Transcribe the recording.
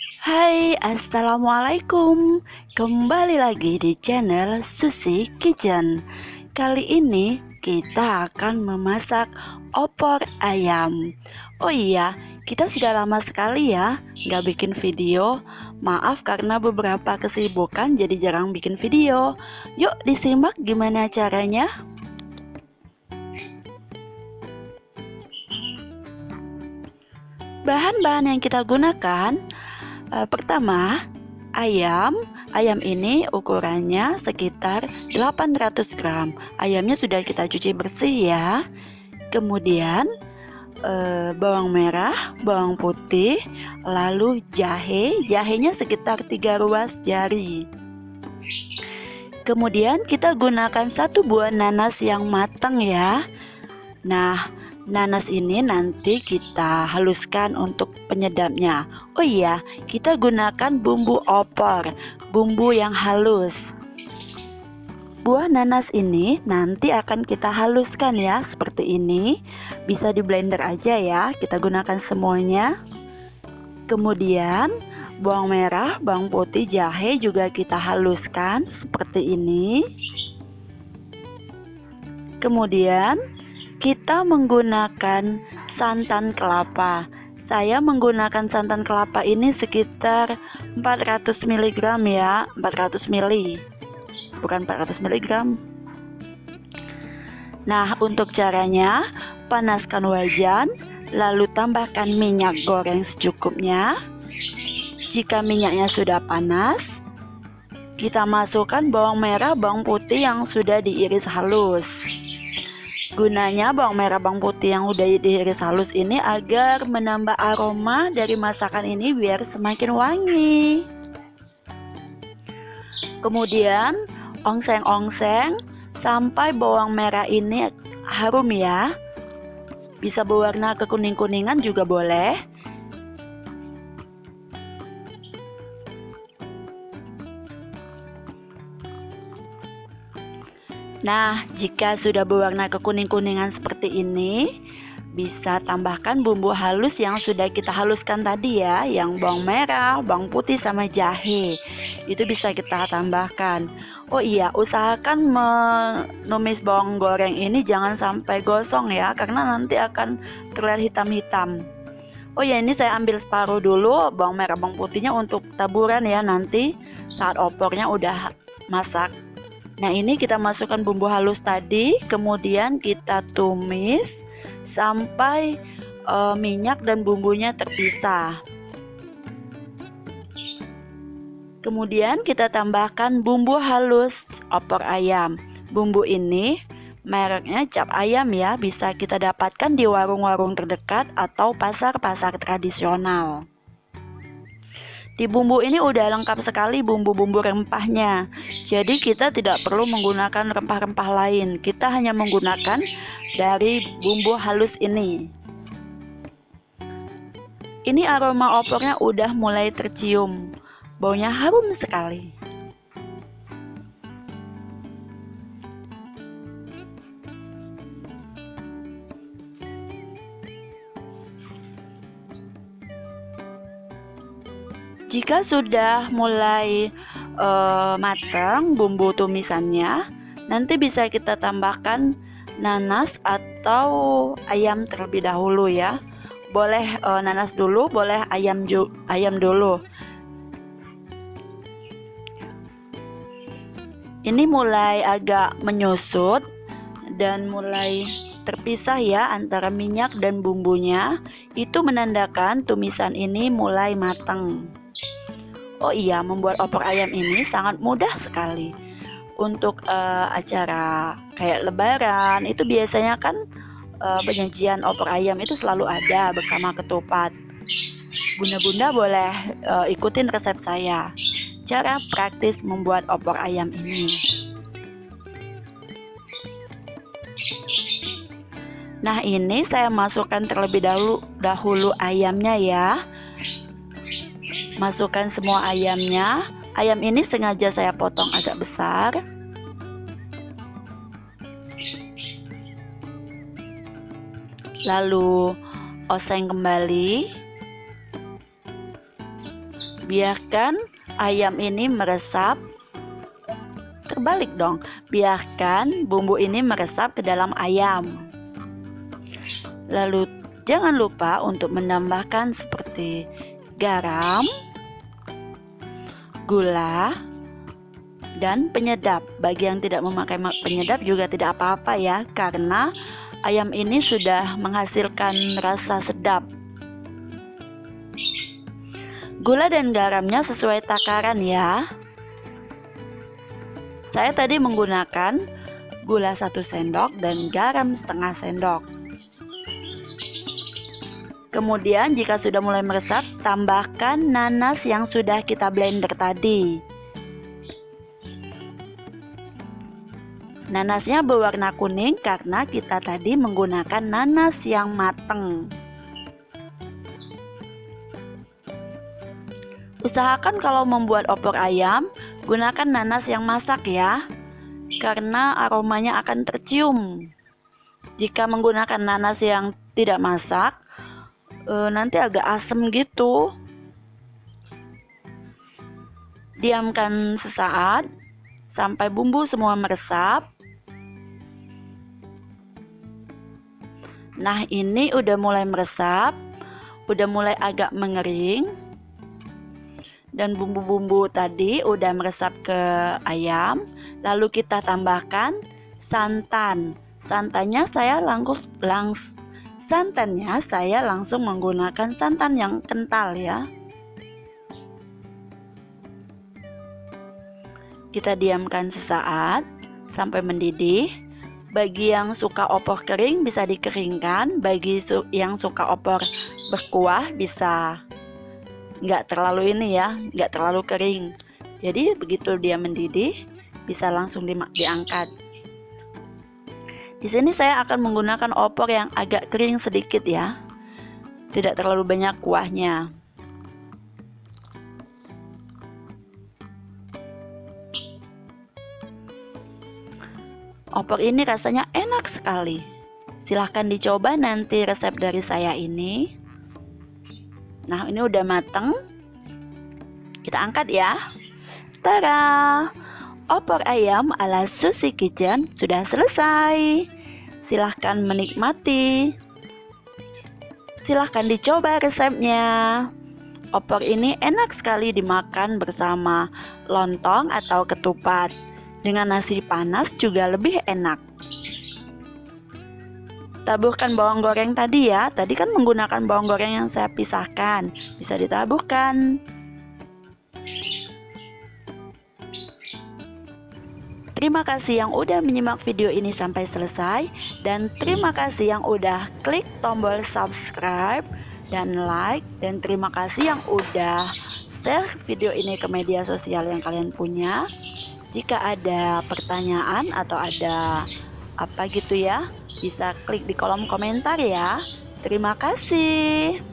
Hai, assalamualaikum. Kembali lagi di channel Susi Kitchen. Kali ini kita akan memasak opor ayam. Oh iya, kita sudah lama sekali ya nggak bikin video. Maaf karena beberapa kesibukan jadi jarang bikin video. Yuk disimak gimana caranya. Bahan-bahan yang kita gunakan, pertama, ayam. Ayam ini ukurannya sekitar 800 gram. Ayamnya sudah kita cuci bersih ya. Kemudian bawang merah, bawang putih, lalu jahe. Jahenya sekitar 3 ruas jari. Kemudian kita gunakan 1 buah nanas yang matang ya. Nah, nanas ini nanti kita haluskan untuk penyedapnya. Oh iya, kita gunakan bumbu opor, bumbu yang halus. Buah nanas ini nanti akan kita haluskan ya, seperti ini. Bisa di blender aja ya, kita gunakan semuanya. Kemudian bawang merah, bawang putih, jahe juga kita haluskan seperti ini. Kemudian kita menggunakan santan kelapa. Saya menggunakan santan kelapa ini sekitar 400 mg ya, 400 ml. Bukan 400 mg. Nah, untuk caranya, panaskan wajan, lalu tambahkan minyak goreng secukupnya. Jika minyaknya sudah panas, kita masukkan bawang merah, bawang putih yang sudah diiris halus. Gunanya bawang merah, bawang putih yang udah diiris halus ini agar menambah aroma dari masakan ini biar semakin wangi. Kemudian ongseng-ongseng sampai bawang merah ini harum ya. Bisa berwarna kekuning-kuningan juga boleh. Nah, jika sudah berwarna kekuning-kuningan seperti ini, bisa tambahkan bumbu halus yang sudah kita haluskan tadi ya, yang bawang merah, bawang putih sama jahe. Itu bisa kita tambahkan. Oh iya, usahakan menumis bawang goreng ini jangan sampai gosong ya, karena nanti akan terlihat hitam-hitam. Oh ya, ini saya ambil separuh dulu bawang merah, bawang putihnya untuk taburan ya, nanti saat opornya udah masak. Nah, ini kita masukkan bumbu halus tadi, kemudian kita tumis sampai minyak dan bumbunya terpisah. Kemudian kita tambahkan bumbu halus opor ayam. Bumbu ini mereknya Cap Ayam ya, bisa kita dapatkan di warung-warung terdekat atau pasar-pasar tradisional. Di bumbu ini udah lengkap sekali bumbu-bumbu rempahnya. Jadi kita tidak perlu menggunakan rempah-rempah lain. Kita hanya menggunakan dari bumbu halus ini. Ini aroma opornya udah mulai tercium. Baunya harum sekali. Jika sudah mulai matang bumbu tumisannya, nanti bisa kita tambahkan nanas atau ayam terlebih dahulu ya. Boleh nanas dulu, boleh ayam dulu. Ini mulai agak menyusut dan mulai terpisah ya antara minyak dan bumbunya. Itu menandakan tumisan ini mulai matang. Oh iya, membuat opor ayam ini sangat mudah sekali. Untuk acara kayak lebaran itu biasanya kan penyajian opor ayam itu selalu ada bersama ketupat. Bunda-bunda boleh ikutin resep saya, cara praktis membuat opor ayam ini. Nah, ini saya masukkan terlebih dahulu ayamnya ya. Masukkan semua ayamnya. Ayam ini sengaja saya potong agak besar. Lalu oseng kembali. Biarkan ayam ini meresap. Terbalik dong, biarkan bumbu ini meresap ke dalam ayam. Lalu jangan lupa untuk menambahkan seperti garam, gula, dan penyedap. Bagi yang tidak memakai penyedap juga tidak apa-apa ya, karena ayam ini sudah menghasilkan rasa sedap. Gula dan garamnya sesuai takaran ya. Saya tadi menggunakan gula 1 sendok dan garam setengah sendok. Kemudian jika sudah mulai meresap, tambahkan nanas yang sudah kita blender tadi. Nanasnya berwarna kuning karena kita tadi menggunakan nanas yang matang. Usahakan kalau membuat opor ayam, gunakan nanas yang masak ya, karena aromanya akan tercium. Jika menggunakan nanas yang tidak masak, nanti agak asam gitu. Diamkan sesaat sampai bumbu semua meresap. Nah, ini udah mulai meresap, udah mulai agak mengering. Dan bumbu-bumbu tadi udah meresap ke ayam. Lalu kita tambahkan santan. Santannya saya langsung menggunakan santan yang kental ya. Kita diamkan sesaat sampai mendidih. Bagi yang suka opor kering bisa dikeringkan. Bagi yang suka opor berkuah bisa nggak terlalu nggak terlalu kering. Jadi begitu dia mendidih bisa langsung diangkat. Di sini saya akan menggunakan opor yang agak kering sedikit ya, tidak terlalu banyak kuahnya. Opor ini rasanya enak sekali. Silahkan dicoba nanti resep dari saya ini. Nah, ini udah mateng. Kita angkat ya. Tada! Opor ayam ala Susi Kitchen sudah selesai. Silahkan menikmati. Silahkan dicoba resepnya. Opor ini enak sekali dimakan bersama lontong atau ketupat. Dengan nasi panas juga lebih enak. Taburkan bawang goreng tadi ya. Tadi kan menggunakan bawang goreng yang saya pisahkan. Bisa ditaburkan. Terima kasih yang udah menyimak video ini sampai selesai. Dan terima kasih yang udah klik tombol subscribe dan like. Dan terima kasih yang udah share video ini ke media sosial yang kalian punya. Jika ada pertanyaan atau ada apa gitu ya, bisa klik di kolom komentar ya. Terima kasih.